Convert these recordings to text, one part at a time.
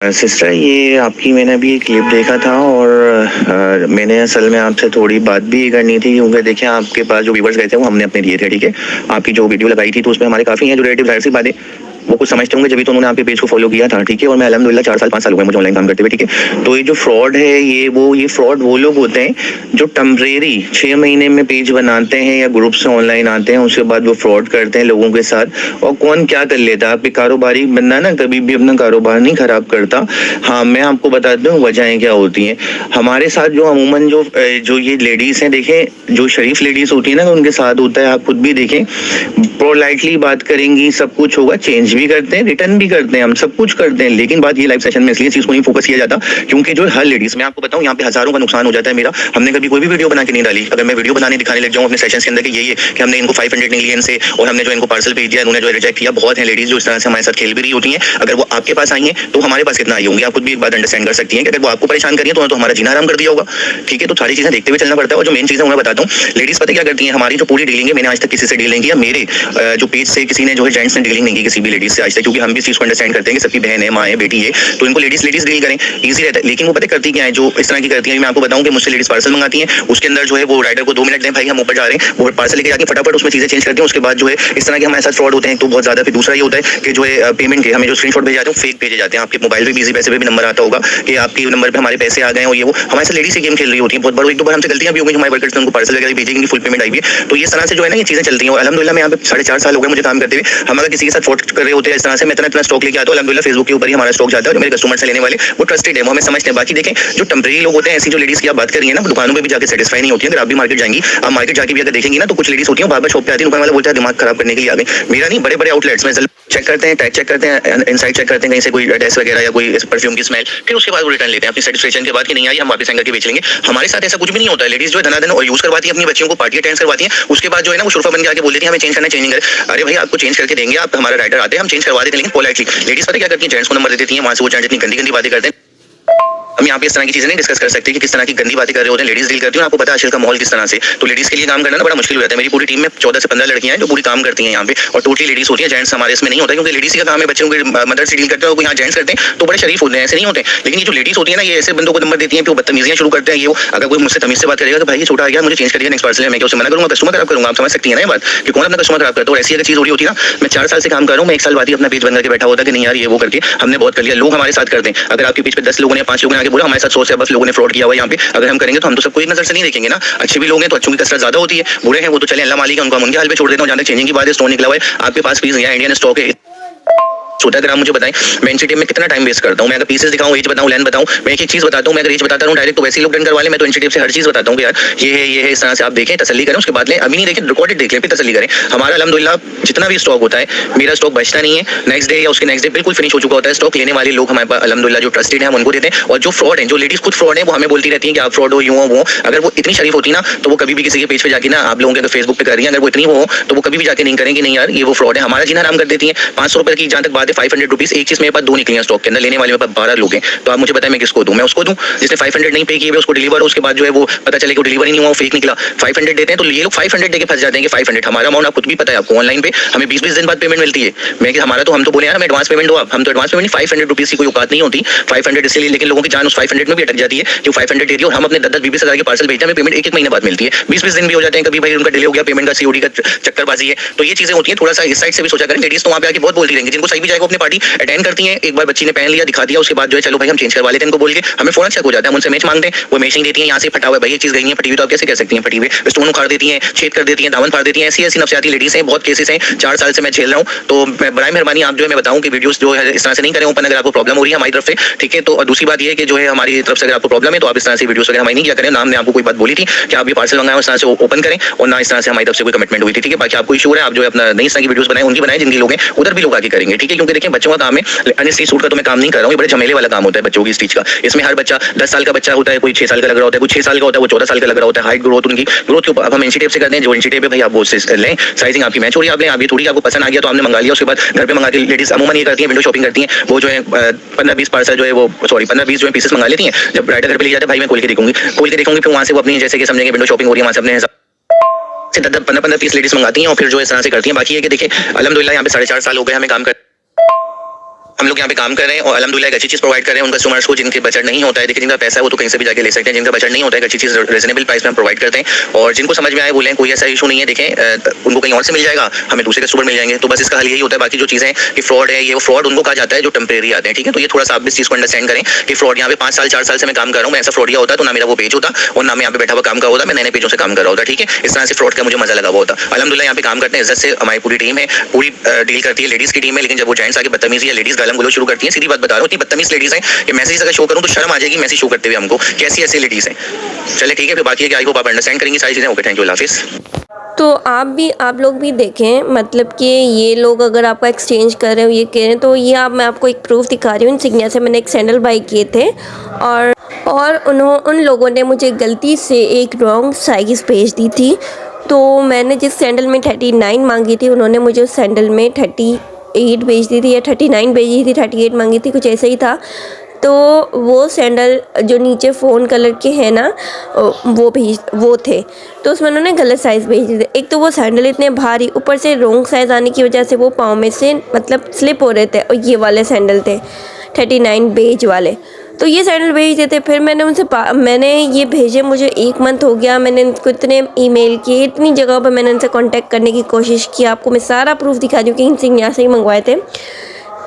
Sister, ये आपकी मैंने अभी एक क्लिप देखा था और मैंने असल में आपसे थोड़ी बात भी करनी थी, क्योंकि देखिए आपके पास जो व्यूवर्स गए थे वो हमने अपने दिए थे। ठीक है, आपकी जो वीडियो लगाई थी तो उसमें हमारे काफ़ी हैं जो रिलेटिव, जाहिर सी बात है वो कुछ समझते होंगे, जब तो उन्होंने आपके पेज को फॉलो किया था। ठीक है, और मैं अल्हम्दुलिल्लाह 4 साल 5 साल हो गए मुझे ऑनलाइन काम करते हुए। ठीक है, तो ये जो फ्रॉड है ये फ्रॉड वो लोग होते हैं जो टेम्परेरी 6 महीने में पेज बनाते हैं या ग्रुप से ऑनलाइन आते हैं, उसके बाद वो फ्रॉड करते हैं लोगों के साथ। और कौन क्या कर लेता है, आपके कारोबारी बंदा ना कभी भी अपना कारोबार नहीं खराब करता। हाँ, मैं आपको बताता हूँ वजहें क्या होती हैं हमारे साथ। जो अमूमन जो ये लेडीज हैं, देखें जो शरीफ लेडीज होती है ना, उनके साथ होता है, आप खुद भी देखें, पोलाइटली बात करेंगी, सब कुछ होगा, चेंज भी करते हैं, रिटर्न भी करते हैं, हम सब कुछ करते हैं। लेकिन बात ये लाइव सेशन में इसलिए चीज को नहीं फोकस किया जाता क्योंकि जो हर लेडीज, मैं आपको बताऊं, यहाँ पे हजारों का नुकसान हो जाता है मेरा। हमने कभी कोई भी वीडियो बना के नहीं डाली। अगर मैं वीडियो बनाने दिखाने लग जाऊँ अपने सेशन के अंदर कि ये कि हमने इनको 500 नहीं लिए इनसे और हमने जो इनको पार्सल भेज दिया, उन्होंने जो रिजेक्ट किया, बहुत है लेडीज जो इस तरह से हमारे साथ खेल भी रही होती हैं। अगर वो आपके पास आई हैं तो हमारे पास कितना आई होंगी, आप खुद भी एक बात अंडरस्टैंड कर सकती हैं कि अगर वो आपको परेशान करिए तो हमारा जीना आराम कर दिया होगा। ठीक है, तो सारी चीजें देखते हुए चलना पड़ता है। और जो मेन चीजें मैं बताता हूँ, लेडीज पता क्या करती है, हमारी जो पूरी डीलिंग है, मैंने आज तक किसी से डील नहीं किया, मेरे जो पेज से किसी ने जो है जेंट्स ने डीलिंग नहीं की किसी भी लेडीज से आज तक, क्योंकि हम भी इस चीज को अंडरस्टैंड करते हैं कि सबकी बहन है, माँ है, बेटी है, तो इनको लेडीज डील करें, ईजी रहता है। लेकिन वो पता करती क्या है, जो इस तरह की करती है, मैं आपको बताऊं कि मुझसे लेडीज पार्सल मंगाती हैं, उसके अंदर जो है वो राइडर को 2 मिनट दें, भाई हम ऊपर जा रहे हैं, वो पार्सल लेके जाके फटाफट उसमें चीजें चेंज करती हैं। उसके बाद जो है इस तरह के हमारे साथ फ्रॉड होते हैं तो बहुत ज्यादा। फिर दूसरा ये होता है कि जो है पेमेंट के हमें जो स्क्रीनशॉट भेजे जाते हैं फेक भेजे जाते हैं। आपके मोबाइल पे बिजी पैसे पे भी नंबर आता होगा कि आपके नंबर पे हमारे पैसे आ गए और ये वो हमारे साथ लेडीज से गेम खेल रही होती है। बहुत बड़ा एक दो बार हमसे गलतियां भी हो गई, हमारे वर्कर्स ने उनको पार्सल वगैरह भेजेंगे, फुल पेमेंट आई है। तो ये तरह से जो है ना ये चीजें चलती हैं। और अल्हम्दुलिल्लाह मैं यहाँ पे 4.5 साल हो गए मुझे काम करते हुए। हम अगर किसी के साथ फ्रॉड कर रहे होते हैं इस तरह से, मैं इतना स्टॉक लेके आता हूँ, अल्हम्दुलिल्लाह फेसबुक के ऊपर ही हमारा स्टॉक जाता है और मेरे कस्टमर से लेने वाले वो ट्रस्टेड है, वो हमें समझते हैं। बाकी देखें जो टेम्परेरी लोग होते हैं, ऐसी जो लेडीज की आप बात करिए ना, दुकानों में भी जाकर सेटिस्फाई नहीं होती है। अगर आप भी मार्केट जाएंगी, आप मार्केट जाके भी अगर देखेंगी ना, तो कुछ लेडीज होती है बार बार शॉप पे आती है, दुकान वाला बोलता है दिमाग खराब करने के लिए आ गए। मेरा नहीं, बड़े बड़े आउटलेट्स में चेक करते हैं, टैग चेक करते हैं, इनसाइड चेक करते हैं कहीं से कोई ड्रेस वगैरह या कोई परफ्यूम की स्मेल, फिर उसके बाद वो रिटर्न लेते हैं अपनी सेटिस्फेक्शन के बाद कि नहीं आई हम वापस करके बेच लेंगे। हमारे साथ ऐसा कुछ भी नहीं होता है। लेडीज जो है धनाधन और यूज करवाती है अपनी बच्चियों को, पार्टी अटेंड करवाती है, उसके बाद जो है ना वो शुरफा बन के आके बोल देती है हमें चेंज करना, चेंजिंग करे। अरे भाई आपको चेंज करके देंगे, आप हमारा राइडर आते हैं, हम चेंज करवा देते हैं, लेकिन पोलाइटली। लेडीज पता क्या करती है, जेंट्स को नंबर दे देती है, वहां से वो जेंट्स इतनी गंदी गंदी बातें करते हैं। हम यहाँ पे इस तरह की चीजें नहीं डिस्कस कर सकते कि किस तरह की गंदी बातें कर रहे होते हैं लेडीज डील करती हैं। आपको पता है आजकल का माहौल किस तरह से, तो लेडीज के लिए काम करना ना बड़ा मुश्किल हो जाता है। मेरी पूरी टीम में 14 से 15 लड़कियां हैं जो पूरी काम करती हैं यहाँ पे, और टोटली लेडीज होती है, जेंट्स हमारे इसमें नहीं होता, क्योंकि लेडीज का काम है बच्चों के मदर से डील करते हैं। यहाँ जेंट्स करते हैं तो बड़े शरीफ होते हैं, ऐसे नहीं होते। लेकिन ये जो लेडीज होती है ना, ये ऐसे बंदों को नंबर देती है कि वो बदतमीजियां शुरू करते हैं। ये अगर कोई मुझसे तमीज से बात करेगा तो भाई ये छोटा आ गया, मुझे चेंज करिए नेक्स्ट पार्सल है, मैं क्या उसे मना करूंगा, कस्टमर खराब करूंगा। आप समझ सकती है ना ये बात कि कौन अपना कस्टमर खराब करता है। और ऐसी अगर चीज हो रही होती है ना, मैं 4 साल से काम कर रहा हूँ, मैं 1 साल बाद ही अपना पेज बंद करके बैठा होता कि नहीं यार ये वो करके हमने बहुत कर लिया। लोग हमारे साथ करते हैं, अगर आपके पेज पे 10 लोगों ने 5 लोगों ने आगे बोला हमारे साथ 100 से बस लोगों ने फ्रॉड किया हुआ है यहाँ पे, अगर हम करेंगे तो हम तो सबको एक नजर से नहीं देखेंगे ना। अच्छे भी लोग हैं तो अच्छों की कसरत ज्यादा होती है, बुरे हैं वो तो चले अल्लाह मालिक है, उनको हम उनके हाल पे छोड़ देता हूँ। जहाँ तक चेंजिंग की बात है, स्टोन निकला हुआ है आपके पास, प्लीज यहाँ इंडियन स्टॉक है छोटा, अगर आप मुझे बताएं मैं इनसी टेप में कितना टाइम वेस्ट करता हूँ। मैं अगर पीसेस दिखाऊं, एज बताऊं, लेंथ बताऊं, मैं एक चीज बताता हूं। मैं अगर एज बताता हूं डायरेक्ट तो वैसे ही लोग डन करवा ले। मैं तो इनसी टेप से हर चीज बताता हूं कि यार ये है इस तरह से आप देखें, तसल्ली करें, उसके बाद लें। अभी नहीं देखें, रिकॉर्डेड देख लें, फिर तसल्ली करें। हमारा अल्हम्दुलिल्लाह जितना भी स्टॉक होता है, मेरा स्टॉक बचता नहीं है। नेक्स्ट डे या उसके नेक्स्ट डे बिल्कुल फिनिश हो चुका होता है स्टॉक। लेने वाले लोग हमारे पास अल्हम्दुलिल्लाह जो ट्रस्टेड है हम उनको देते हैं। और जो फ्रॉड है, जो लेडीज खुद फ्रॉड है, वो हमें बोलती रहती है कि आप फ्रॉड हो, यूं हो वो। अगर वो इतनी शरीफ होती ना तो वो कभी भी किसी के पेज पे जाके ना, आप लोगों के अगर फेसबुक पे कर रही है, अगर वो इतनी हो तो वो कभी भी जाके नहीं करेंगे नहीं यार ये वो फ्रॉड है, हमारा जीना आराम कर देती है। 500 रुपए की जहां तक बात है, 500 रुपीज एक चीज मेरे पास 2 निकली स्टॉक के अंदर, लेने वाले मेरे पास 12 लोग हैं। तो आप मुझे बताएं मैं किसको दूं? मैं उसको दूं जिसने 500 नहीं पे किए, उसको डिलीवर, उसके बाद जो है वो पता चले कि डिलीवर ही नहीं हुआ, फेक निकला। 500 देते हैं तो ये लोग 500 देके फंस जाते हैं कि 500 हमारा अमाउंट आप खुद भी पता है आपको, ऑनलाइन पे हमें 20-20 दिन बाद पेमेंट मिलती है। मैं कि हमारा तो हम तो बोले यार हमें एडवांस पेमेंट दो आप, हम तो एडवांस पेमेंट 500 रुपीज की कोई औकात नहीं होती 500 इसलिए। लेकिन लोगों की जान उस 500 में भी अटक जाती है कि 500 दे दी और हम अपने 10-20 हज़ार के पार्सल भेजते हैं, हमें पेमेंट 1-1 महीने बाद मिलती है, 20-20 दिन भी हो जाते हैं। कभी भाई उनका डिले हो गया पेमेंट का, सीओडी का चक्करबाजी है। तो ये चीजें होती हैं, थोड़ा सा इस साइड से भी सोचा करें। लेडीज तो वहाँ पे आके बहुत बोलती रहेंगी, जिनको सही भी जाएगा अपनी पार्टी अटेंड करती है। एक बार बच्ची ने पहन लिया, दिखा दिया, उसके बाद जो है चलो भाई हम चेंज करवा लेते हैं इनको बोल के, हमें फौरन शक हो जाता है। हम उनसे मैच मांगते हैं, वो मैच नहीं देती है, यहाँ से फटा हुआ है भाई ये चीज गई है, फटी हुई तो आप कैसे कह सकती हैं फटी हुई? स्टोन उखाड़ देती हैं, छेद कर देती हैं, दामन फाड़ देती हैं। ऐसी नफसियाती लेडीज हैं, बहुत केसेस हैं, 4 साल से मैं झेल रहा हूँ। तो बराए मेहरबानी आप जो है मैं बताऊं कि वीडियोस जो है इस तरह से नहीं करें ओपन, अगर आपको प्रॉब्लम हो रही है हमारी तरफ से, ठीक है। तो और दूसरी बात ये है कि जो है हमारी तरफ से अगर आपको प्रॉब्लम है तो आप इस तरह से वीडियोस वगैरह हमारी नहीं किया करें। नाम ने आपको कोई बात बोली थी कि आप ये पार्सल मंगाएं, इस तरह से ओपन करें, और ना इस तरह से हमारी तरफ से कोई कमिटमेंट हुई थी, ठीक है। बाकी आपको इशू है, आप जो है अपना नई तरह की वीडियोस बनाएं, उनकी बनाएं जिनकी लोग हैं, उधर भी लोग आगे करेंगे, ठीक है। क्योंकि देखिए बच्चों का काम है, अन्य स्ट्रीट सूट का तो मैं काम नहीं कर रहा हूँ, ये बड़े झमेले वाला काम होता है बच्चों की स्टिच का। इसमें हर बच्चा 10 साल का बच्चा होता है, कोई 6 साल का लग रहा होता है, कोई 6 साल का होता है, वो 14 साल का लग रहा होता है। हाइट ग्रोथ, उनकी ग्रोथ के ऊपर हम इंची टेप से करते हैं। जो इंची टेप है भाई आप वो से लें, साइजिंग आपकी मैच हो रही है आप लें। आप ये थोड़ी आपको पसंद आ गया तो आपने मंगा लिया, उसके बाद घर पे मंगा के लेडीज अमूमन ये करती हैं, विंडो शॉपिंग करती हैं, वो जो है 15-20 पार्सल जो है वो 15-20 जो है पीसेस मंगा लेती हैं। जब राइडर घर पे ले जाते हैं भाई मैं खोल के देखूंगी, फिर वहां से वो अपनी जैसे कि समझेंगे विंडो शॉपिंग हो रही है, वहां से अपने 15 पीस लेडीज मंगाती हैं और फिर जो इस तरह से करती हैं। बाकी है कि देखिए अल्हम्दुलिल्लाह यहाँ पे 4.5 साल हो गए हमें काम कर। हम लोग यहाँ पे काम कर रहे हैं और अल्हम्दुलिल्लाह एक अच्छी चीज प्रोवाइड कर रहे हैं उन कस्टमर्स को जिनके बजट नहीं होता है। देखिए जिनका पैसा है वो तो कहीं से भी जाके ले सकते हैं, जिनका बजट नहीं होता है अच्छी चीज रीजनेबल प्राइस में हम प्रोवाइड करते हैं। और जिनको समझ में आए बोले कोई ऐसा इशू नहीं है, देखें उनको कहीं और से मिल जाएगा, हमें दूसरे कस्टमर मिल जाएंगे। तो बस इसका हल यही होता है। बाकी जो चीजें कि फ्रॉड है, ये वो फ्रॉड उनको कहा जाता है जो टेम्परेरी आते हैं, ठीक है। तो ये थोड़ा सा आप इस चीज को अंडरस्टैंड करें कि फ्रॉड यहाँ पे 5 साल 4 साल से मैं काम कर रहा हूँ, मैं ऐसा फ्रॉडिया होता तो ना मेरा वो पेज होता और ना मैं यहाँ पे बैठा हुआ काम कर होता, मैं नए पेजों से काम कर रहा होता, ठीक है। इस तरह से फ्रॉड का मुझे मजा लगा हुआ होता। अल्हम्दुलिल्लाह यहाँ पे काम करते हैं इज्जत से, हमारी पूरी टीम है, पूरी डील करती है, लेडीज की टीम है। लेकिन जब वो जेंट्स आके बदतमीजी या लेडीज गालम गलोच शुरू करती है, सीधी बात बता रहा हूँ, इतनी बदतमीज लेडीज है कि मैसेज अगर शो करूँ तो शर्म आ जाएगी मैसेज शो करते हुए हमको, कैसी ऐसी लेडीज है। चले ठीक है, फिर बाकी है कि आई होप आप अंडरस्टैंड करेंगे सारी चीजें। ओके, थैंक यू, अल्लाह हाफिज़। तो आप लोग भी देखें, मतलब कि ये लोग अगर आपका एक्सचेंज कर रहे हो, ये कह रहे हैं, तो ये मैं आपको एक प्रूफ दिखा रही हूँ। इंसिग्निया से मैंने एक सैंडल बाई किए थे और उन लोगों ने मुझे गलती से एक रॉन्ग साइज़ भेज दी थी। तो मैंने जिस सैंडल में 39 मांगी थी, उन्होंने मुझे उस सैंडल में 38 भेज दी थी, या 39 भेजी थी, 38 मांगी थी, कुछ ऐसा ही था। तो वो सैंडल जो नीचे फ़ोन कलर के हैं ना, वो थे, तो उसमें उन्होंने गलत साइज़ भेज दिए थे। एक तो वो सैंडल इतने भारी, ऊपर से रॉन्ग साइज़ आने की वजह से वो पाँव में से मतलब स्लिप हो रहे थे, और ये वाले सैंडल थे 39 बेज वाले। तो ये सैंडल भेज देते। फिर मैंने ये भेजे, मुझे 1 मंथ हो गया। मैंने इनको इतने ईमेल किए, इतनी जगह पर मैंने उनसे कांटेक्ट करने की कोशिश की। आपको मैं सारा प्रूफ दिखा दूँ कि इंसिग्निया से ही मंगवाए थे।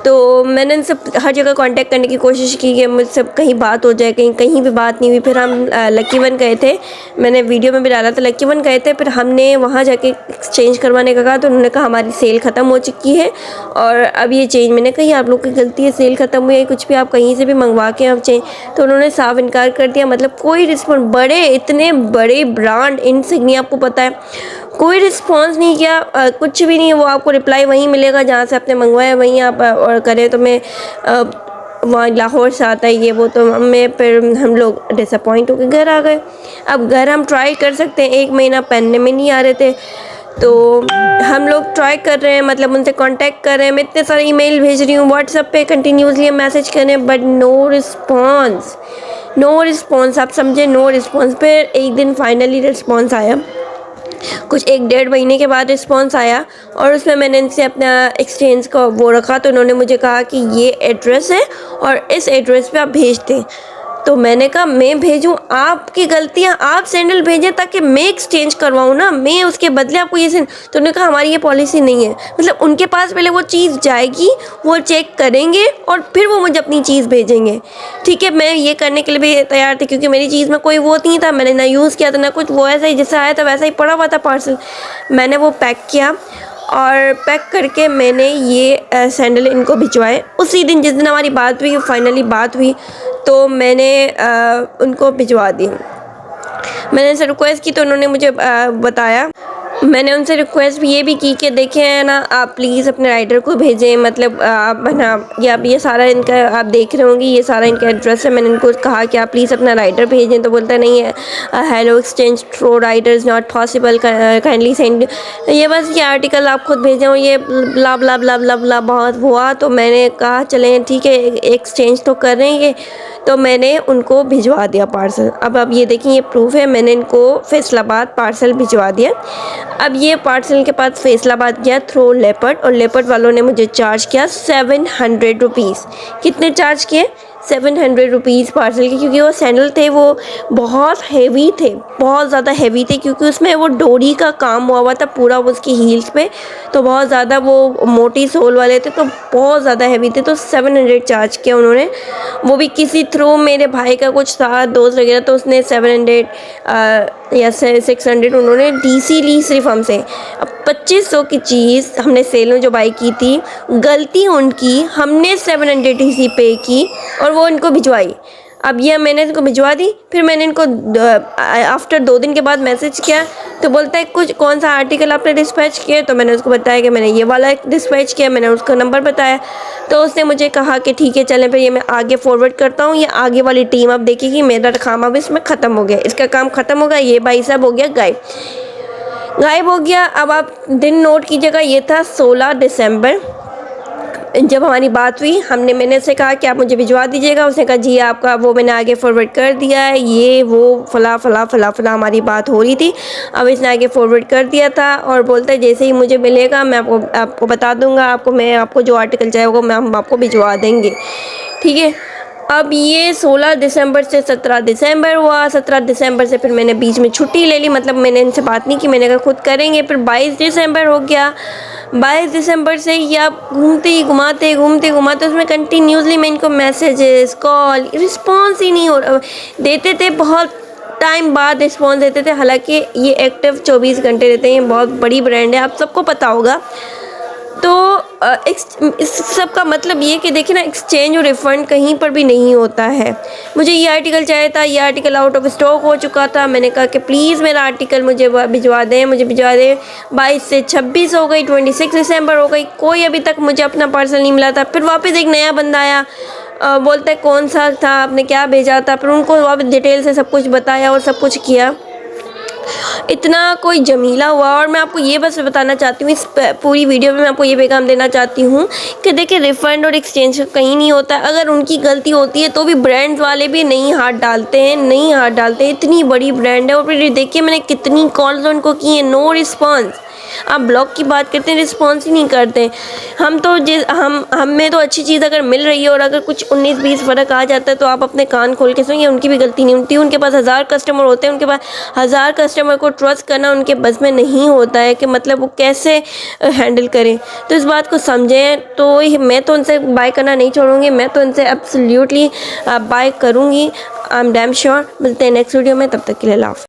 तो मैंने इनसे हर जगह कांटेक्ट करने की कोशिश की कि मुझसे कहीं बात हो जाए, कहीं भी बात नहीं हुई। फिर हम लकी वन गए थे, मैंने वीडियो में भी डाला था, लकी वन गए थे। फिर हमने वहाँ जाके एक्सचेंज करवाने का कहा, तो उन्होंने कहा हमारी सेल ख़त्म हो चुकी है और अब ये चेंज। मैंने कही आप लोग की गलती है, सेल ख़त्म हुई है, कुछ भी आप कहीं से भी मंगवा के आप चेंज। तो उन्होंने साफ इनकार कर दिया। मतलब कोई रिस्पॉन्स, इतने बड़े ब्रांड इंसिग्निया, आपको पता है, कोई रिस्पॉन्स नहीं किया, कुछ भी नहीं। वो आपको रिप्लाई वहीं मिलेगा जहाँ से आपने मंगवाया, वहीं आप और करें। तो मैं वहाँ लाहौर से आता है ये वो, तो फिर हम लोग डिसअपॉइंट होकर घर आ गए। अब घर हम ट्राई कर सकते हैं, 1 महीना पहनने में नहीं आ रहे थे, तो हम लोग ट्राई कर रहे हैं, मतलब उनसे कांटेक्ट कर रहे हैं। मैं इतने सारे ईमेल भेज रही हूँ, व्हाट्सएप पे कंटिन्यूसली मैसेज कर रहे हैं, बट नो रिस्पॉन्स, आप समझे, नो रिस्पॉन्स। फिर एक दिन फाइनली रिस्पॉन्स आया, कुछ 1-1.5 महीने के बाद रिस्पॉन्स आया, और उसमें मैंने इनसे अपना एक्सचेंज का वो रखा। तो उन्होंने मुझे कहा कि ये एड्रेस है और इस एड्रेस पे आप भेज दें। तो मैंने कहा मैं भेजूं, आपकी गलतियां, आप सैंडल भेजें ताकि मैं एक्सचेंज करवाऊं ना, मैं उसके बदले आपको ये सैंडल। तो उन्होंने कहा हमारी ये पॉलिसी नहीं है। मतलब उनके पास पहले वो चीज़ जाएगी, वो चेक करेंगे और फिर वो मुझे अपनी चीज़ भेजेंगे। ठीक है, मैं ये करने के लिए भी तैयार थी, क्योंकि मेरी चीज़ में कोई वो नहीं था, मैंने ना यूज़ किया था ना कुछ, वो ऐसा ही जैसा आया था वैसा ही पड़ा हुआ था पार्सल। मैंने वो पैक किया और पैक करके मैंने ये सैंडल इनको भिजवाए। उसी दिन जिस दिन हमारी बात हुई, फाइनली बात हुई, तो मैंने उनको भिजवा दी। मैंने उनसे रिक्वेस्ट की तो उन्होंने मुझे बताया। मैंने उनसे रिक्वेस्ट भी ये भी की कि देखें ना, आप प्लीज़ अपने राइडर को भेजें। मतलब आप है ना, ये सारा इनका आप देख रहे होंगे, ये सारा इनका एड्रेस है। मैंने इनको कहा कि आप प्लीज़ अपना राइडर भेजें, तो बोलता नहीं है, hello exchange through rider is not possible, kindly send. ये बस ये आर्टिकल आप खुद भेजें, और ये ब्ला ब्ला ब्ला ब्ला ब्ला बहुत हुआ। तो मैंने कहा चलें ठीक है, एक्सचेंज तो कर रहे हैं ये। तो मैंने उनको भिजवा दिया पार्सल। अब आप ये देखें, ये प्रूफ है, मैंने इनको फैसलाबाद पार्सल भिजवा दिया। अब ये पार्सल के पास फैसलाबाद गया थ्रू लेपर्ड, और लेपर्ड वालों ने मुझे चार्ज किया 700 रुपीज़। कितने चार्ज किए? 700 रुपीज़ पार्सल के, क्योंकि वो सैंडल थे वो बहुत हेवी थे, बहुत ज़्यादा हेवी थे, क्योंकि उसमें वो डोरी का काम हुआ था पूरा उसकी हील्स पे। तो बहुत ज़्यादा वो मोटी सोल वाले थे, तो बहुत ज़्यादा हेवी थे। तो 700 चार्ज किया उन्होंने, वो भी किसी थ्रू मेरे भाई का कुछ था दोस्त वगैरह, तो उसने 700 या 600 उन्होंने डीसी ली सिर्फ हमसे। अब 2500 की चीज़ हमने सेल में जो बाई की थी, गलती उनकी, हमने 700 डीसी पे की और वो इनको भिजवाई। अब ये मैंने इनको भिजवा दी। फिर मैंने इनको आफ्टर 2 दिन के बाद मैसेज किया, तो बोलता है कुछ कौन सा आर्टिकल आपने डिस्पैच किया। तो मैंने उसको बताया कि मैंने ये वाला डिस्पैच किया, मैंने उसका नंबर बताया। तो उसने मुझे कहा कि ठीक है चलें, फिर ये मैं आगे फॉरवर्ड करता हूँ, ये आगे वाली टीम अब देखेगी, मेरा काम अब इसमें ख़त्म हो गया, इसका काम ख़त्म हो गया। ये भाई साहब हो गया गायब हो गया। अब आप दिन नोट कीजिएगा, ये था 16 दिसंबर। जब हमारी बात हुई मैंने उससे कहा कि आप मुझे भिजवा दीजिएगा। उसने कहा जी आपका वो मैंने आगे फॉरवर्ड कर दिया है, ये वो फला फला फला फला हमारी बात हो रही थी। अब इसने आगे फॉरवर्ड कर दिया था और बोलता है जैसे ही मुझे मिलेगा मैं आपको बता दूंगा, मैं आपको जो आर्टिकल चाहिए होगा हम आपको भिजवा देंगे, ठीक है। अब ये 16 दिसंबर से 17 दिसंबर हुआ। 17 दिसंबर से फिर मैंने बीच में छुट्टी ले ली, मतलब मैंने इनसे बात नहीं की, मैंने कहा खुद करेंगे। फिर 22 दिसंबर हो गया। 22 दिसंबर से ही आप घूमते घुमाते उसमें कंटिन्यूसली मैं इनको मैसेजेस कॉल रिस्पॉन्स ही नहीं हो रहा देते थे। बहुत टाइम बाद रिस्पॉन्स देते थे, हालांकि ये एक्टिव 24 घंटे रहते हैं, ये बहुत बड़ी ब्रांड है, आप सबको पता होगा। तो इस सब का मतलब ये कि देखिए ना, एक्सचेंज और रिफ़ंड कहीं पर भी नहीं होता है। मुझे ये आर्टिकल चाहिए था, ये आर्टिकल आउट ऑफ स्टॉक हो चुका था। मैंने कहा कि प्लीज़ मेरा आर्टिकल मुझे भिजवा दें। 22 से 26 हो गई, 26 दिसंबर हो गई, कोई अभी तक मुझे अपना पार्सल नहीं मिला था। फिर वापस एक नया बंदा आया, बोलता है कौन सा था, आपने क्या भेजा था। फिर उनको वापस डिटेल से सब कुछ बताया और सब कुछ किया। इतना कोई जमीला हुआ। और मैं आपको ये बस बताना चाहती हूँ, इस पूरी वीडियो में मैं आपको ये पैगाम देना चाहती हूँ कि देखिए रिफ़ंड और एक्सचेंज कहीं नहीं होता। अगर उनकी गलती होती है तो भी ब्रांड वाले भी नहीं हाथ डालते हैं, इतनी बड़ी ब्रांड है। और फिर देखिए मैंने कितनी कॉल्स उनको की हैं, नो रिस्पॉन्स। आप ब्लॉग की बात करते हैं, रिस्पॉन्स ही नहीं करते। हम तो हमें तो अच्छी चीज़ अगर मिल रही है और अगर कुछ 19-20 फ़र्क आ जाता है तो आप अपने कान खोल के सुनिए, उनकी भी गलती नहीं होती। उनके पास 1000 कस्टमर होते हैं, उनके पास 1000 कस्टमर को ट्रस्ट करना उनके बस में नहीं होता है कि मतलब वो कैसे हैंडल करें। तो इस बात को समझें। तो मैं तो उनसे बाय करना नहीं छोड़ूंगी, मैं तो उनसे एब्सोल्युटली बाय करूँगी। I am damn sure. मिलते हैं नेक्स्ट वीडियो में, तब तक के लिए लाफ।